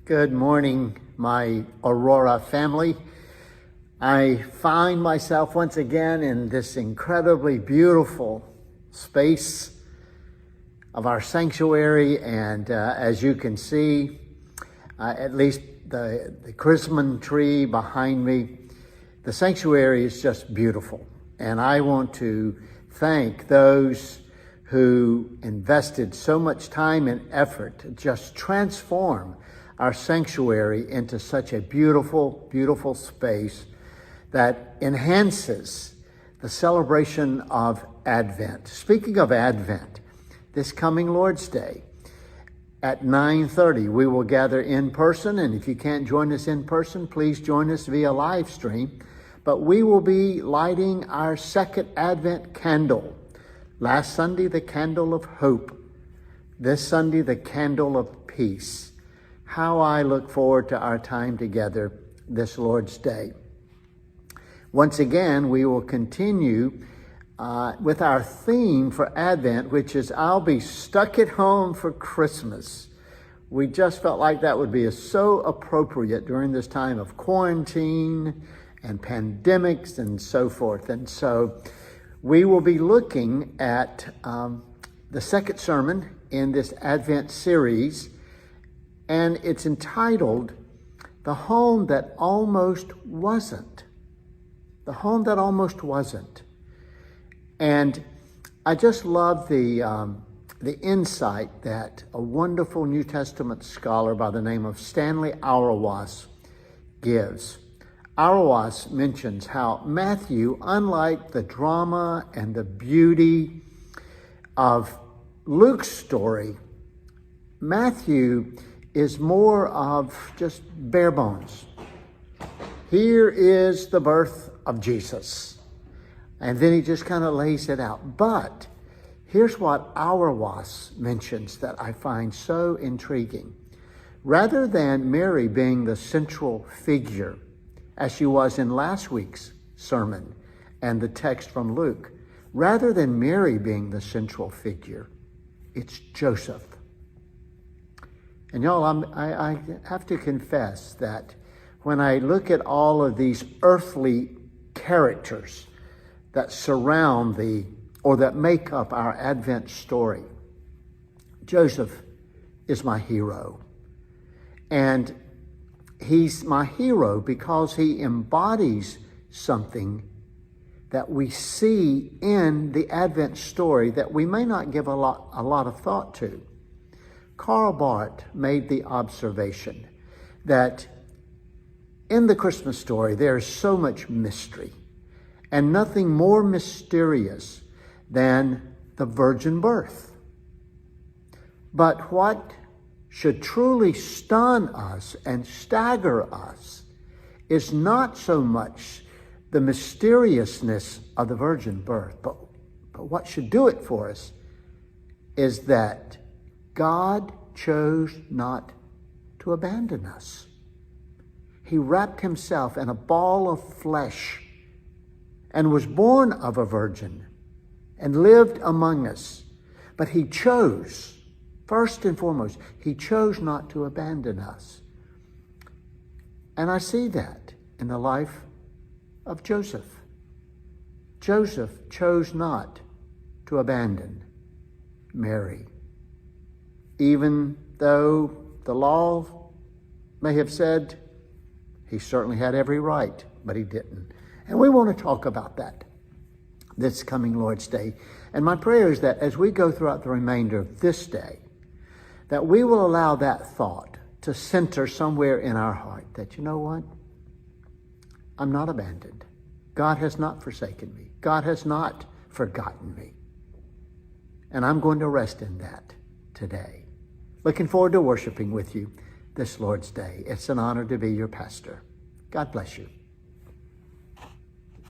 Good morning, my Aurora family. I find myself once again in this incredibly beautiful space of our sanctuary, and as you can see, at least the chrism tree behind me, the sanctuary is just beautiful. And I want to thank those who invested so much time and effort to just transform our sanctuary into such a beautiful, beautiful space that enhances the celebration of Advent. Speaking of Advent, this coming Lord's Day at 9:30, we will gather in person. And if you can't join us in person, please join us via live stream. But we will be lighting our second Advent candle. Last Sunday, the candle of hope. This Sunday, the candle of peace. How I look forward to our time together this Lord's Day. Once again, we will continue with our theme for Advent, which is I'll be stuck at home for Christmas. We just felt like that would be so appropriate during this time of quarantine and pandemics and so forth. And so we will be looking at the second sermon in this Advent series, and it's entitled, The Home That Almost Wasn't. The Home That Almost Wasn't. And I just love the insight that a wonderful New Testament scholar by the name of Stanley Auerbach gives. Auerbach mentions how Matthew, unlike the drama and the beauty of Luke's story, Matthew is more of just bare bones. Here is the birth of Jesus. And then he just kind of lays it out. But here's what Auerbach mentions that I find so intriguing. Rather than Mary being the central figure, as she was in last week's sermon and the text from Luke, rather than Mary being the central figure, it's Joseph. And y'all, I have to confess that when I look at all of these earthly characters that surround that make up our Advent story, Joseph is my hero. And he's my hero because he embodies something that we see in the Advent story that we may not give a lot of thought to. Karl Barth made the observation that in the Christmas story, there's so much mystery, and nothing more mysterious than the virgin birth. But what should truly stun us and stagger us is not so much the mysteriousness of the virgin birth, but what should do it for us is that God chose not to abandon us. He wrapped himself in a ball of flesh and was born of a virgin and lived among us. But he chose, first and foremost, he chose not to abandon us. And I see that in the life of Joseph. Joseph chose not to abandon Mary. Even though the law may have said he certainly had every right, but he didn't. And we want to talk about that this coming Lord's Day. And my prayer is that as we go throughout the remainder of this day, that we will allow that thought to center somewhere in our heart that, you know what? I'm not abandoned. God has not forsaken me. God has not forgotten me. And I'm going to rest in that today. Looking forward to worshiping with you this Lord's Day. It's an honor to be your pastor. God bless you.